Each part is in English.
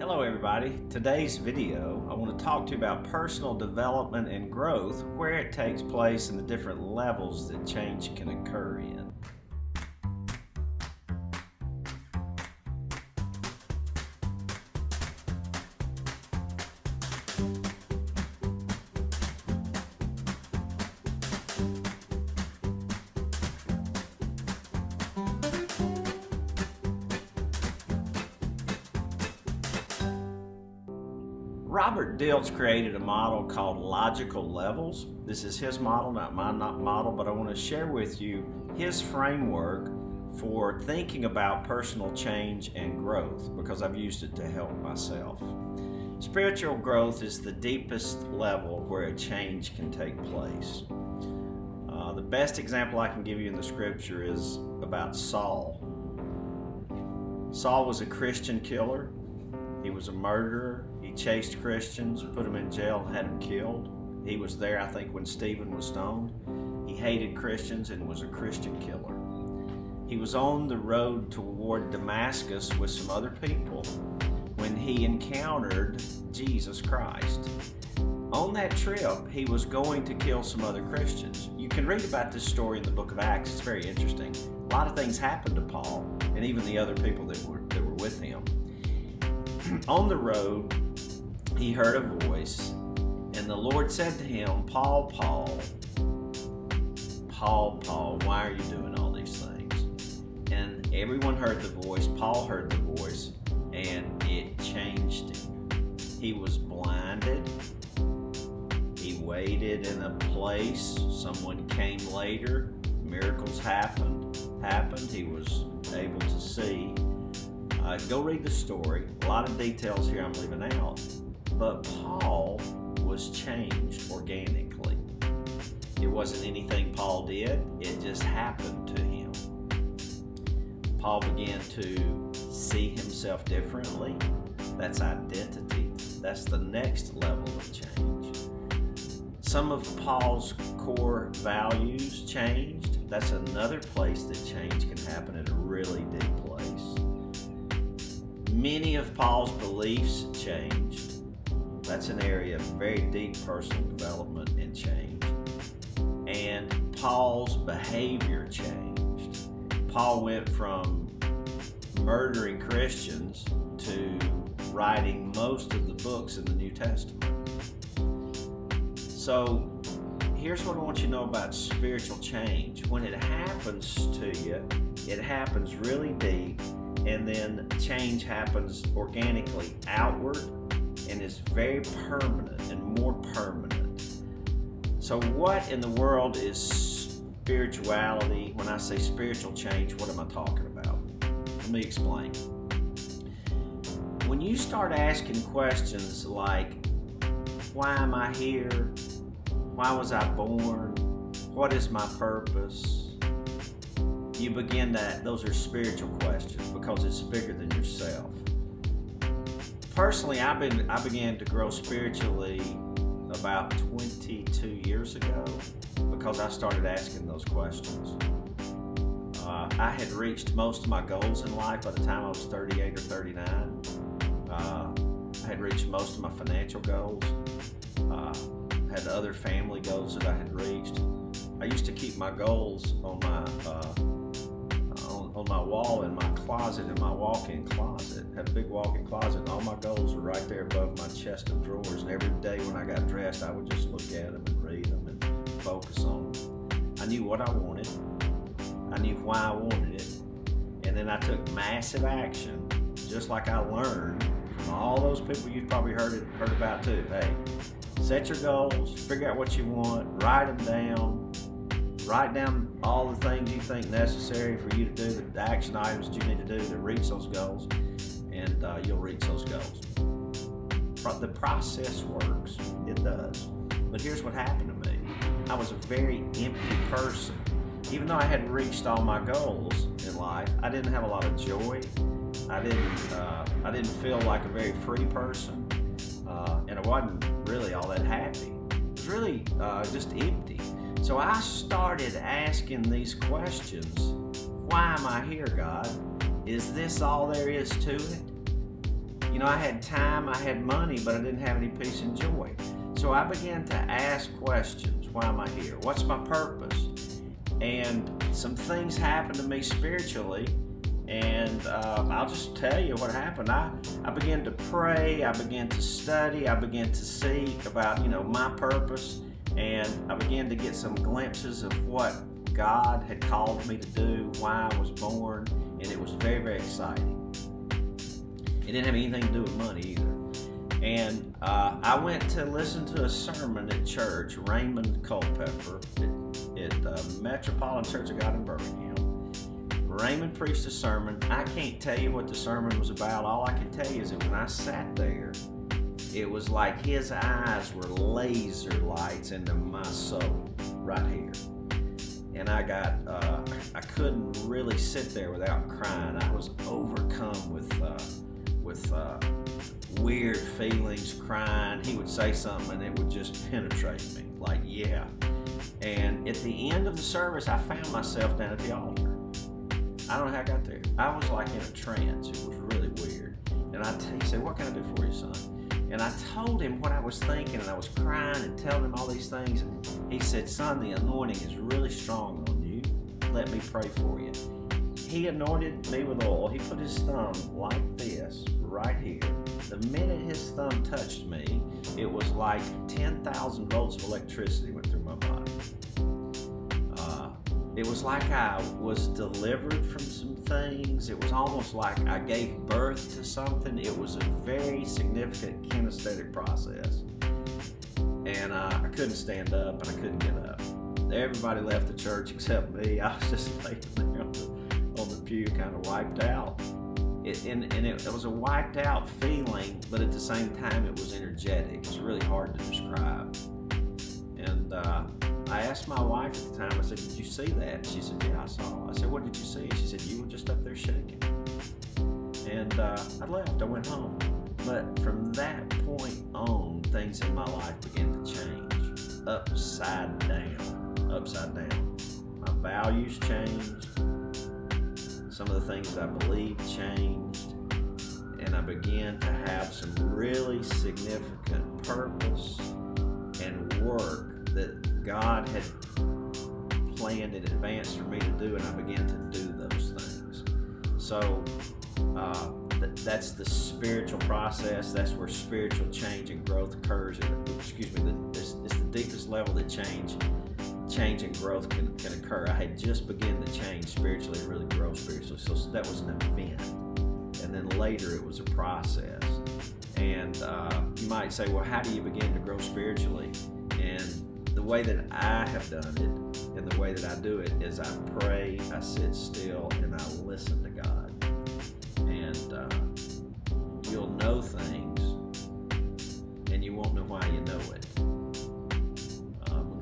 Hello everybody. Today's video I want to talk to you about personal development and growth, where it takes place and the different levels that change can occur in. Robert Dilts created a model called logical levels. This is his model, not my model, but I want to share with you his framework for thinking about personal change and growth because I've used it to help myself. Spiritual growth is the deepest level where a change can take place. The best example I can give you in the scripture is about Saul. Saul was a Christian killer. He was a murderer. He chased Christians, put them in jail, had them killed. He was there, I think, when Stephen was stoned. He hated Christians and was a Christian killer. He was on the road toward Damascus with some other people when he encountered Jesus Christ. On that trip, he was going to kill some other Christians. You can read about this story in the book of Acts. It's very interesting. A lot of things happened to Paul and even the other people that were with him. On the road, he heard a voice, and the Lord said to him, Paul, why are you doing all these things? And everyone heard the voice. Paul heard the voice, and it changed him. He was blinded. He waited in a place. Someone came later. Miracles happened. He was able to see. Go read the story. A lot of details here I'm leaving out. But Paul was changed organically. It wasn't anything Paul did. It just happened to him. Paul began to see himself differently. That's identity. That's the next level of change. Some of Paul's core values changed. That's another place that change can happen in a really deep place. Many of Paul's beliefs changed. That's an area of very deep personal development and change. And Paul's behavior changed. Paul went from murdering Christians to writing most of the books in the New Testament. So here's what I want you to know about spiritual change. When it happens to you, it happens really deep. And then change happens organically outward and is very permanent and more permanent. So what in the world is spirituality? When I say spiritual change, what am I talking about? Let me explain. When you start asking questions like, why am I here? Why was I born? What is my purpose? You begin that, those are spiritual questions because it's bigger than yourself. Personally, I began to grow spiritually about 22 years ago because I started asking those questions. I had reached most of my goals in life by the time I was 38 or 39. I had reached most of my financial goals. Had other family goals that I had reached. I used to keep my goals on my wall in my closet, in my walk-in closet. Had a big walk-in closet, and all my goals were right there above my chest of drawers. And every day when I got dressed, I would just look at them and read them and focus on them. I knew what I wanted. I knew why I wanted it. And then I took massive action, just like I learned from all those people you've probably heard about too. Hey, set your goals, figure out what you want, write them down. Write down all the things you think necessary for you to do, the action items that you need to do to reach those goals, and you'll reach those goals. The process works. It does. But here's what happened to me. I was a very empty person. Even though I had reached all my goals in life, I didn't have a lot of joy. I didn't feel like a very free person, and I wasn't really all that happy. It was really just empty. So I started asking these questions. Why am I here, God? Is this all there is to it? You know, I had time, I had money, but I didn't have any peace and joy. So I began to ask questions. Why am I here? What's my purpose? And some things happened to me spiritually, and I'll just tell you what happened. I began to pray, I began to study, I began to seek about, my purpose, and I began to get some glimpses of what God had called me to do, why I was born, and it was very, very exciting. It didn't have anything to do with money either. And I went to listen to a sermon at church, Raymond Culpepper, at Metropolitan Church of God in Birmingham. Raymond preached a sermon. I can't tell you what the sermon was about. All I can tell you is that when I sat there, it was like his eyes were laser lights into my soul right here. And I couldn't really sit there without crying. I was overcome with weird feelings, crying. He would say something and it would just penetrate me, like, yeah. And at the end of the service, I found myself down at the altar. I don't know how I got there. I was like in a trance. It was really weird. And he said, what can I do for you, son? And I told him what I was thinking, and I was crying and telling him all these things. And he said, son, the anointing is really strong on you. Let me pray for you. He anointed me with oil. He put his thumb like this, right here. The minute his thumb touched me, it was like 10,000 volts of electricity went through my body. It was like I was delivered from some things. It was almost like I gave birth to something. It was a very significant kinesthetic process. And I couldn't stand up and I couldn't get up. Everybody left the church except me. I was just laying there on the pew, kind of wiped out. It was a wiped out feeling, but at the same time it was energetic. It was really hard to describe. And I asked my wife at the time, I said, did you see that? She said, yeah, I saw it. I said, what did you see? She said, you were just up there shaking. And I left, I went home. But from that point on, things in my life began to change. Upside down. My values changed. Some of the things that I believed changed. And I began to have some really significant purpose and work that God had planned in advance for me to do, and I began to do those things. So that's the spiritual process. That's where spiritual change and growth occurs. It's the deepest level that change and growth can occur. I had just begun to change spiritually and really grow spiritually. So that was an event. And then later it was a process. And you might say, well, how do you begin to grow spiritually? And the way that I have done it and the way that I do it is I pray, I sit still, and I listen to God. And you'll know things, and you won't know why you know it.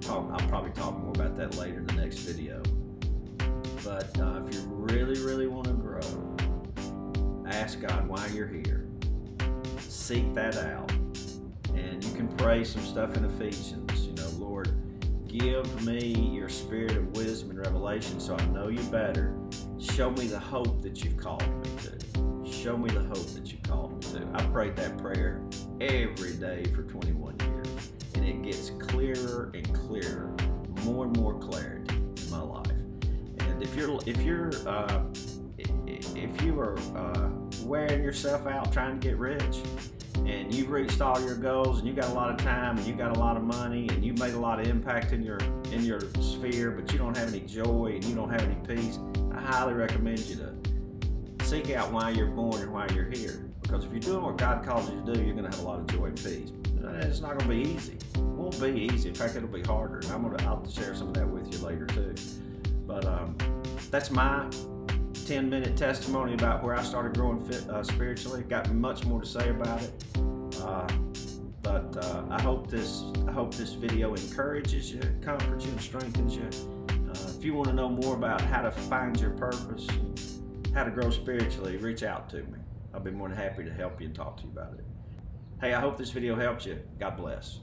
I'll probably talk more about that later in the next video. But if you really, really want to grow, ask God why you're here. Seek that out. And you can pray some stuff in Ephesians. Lord, give me your spirit of wisdom and revelation so I know you better. Show me the hope that you've called me to. Show me the hope that you've called me to. I prayed that prayer every day for 21 years. And it gets clearer and clearer, more and more clarity in my life. And if you are wearing yourself out trying to get rich, and you've reached all your goals, and you got a lot of time, and you got a lot of money, and you made a lot of impact in your sphere, but you don't have any joy and you don't have any peace, I highly recommend you to seek out why you're born and why you're here. Because if you're doing what God calls you to do, you're going to have a lot of joy and peace. It's not going to be easy. It won't be easy. In fact, it'll be harder. And I'll share some of that with you later too. But that's my 10-minute testimony about where I started growing spiritually. Got much more to say about it, but I hope this video encourages you, comforts you, and strengthens you. If you want to know more about how to find your purpose, how to grow spiritually, reach out to me. I'll be more than happy to help you and talk to you about it. Hey, I hope this video helps you. God bless.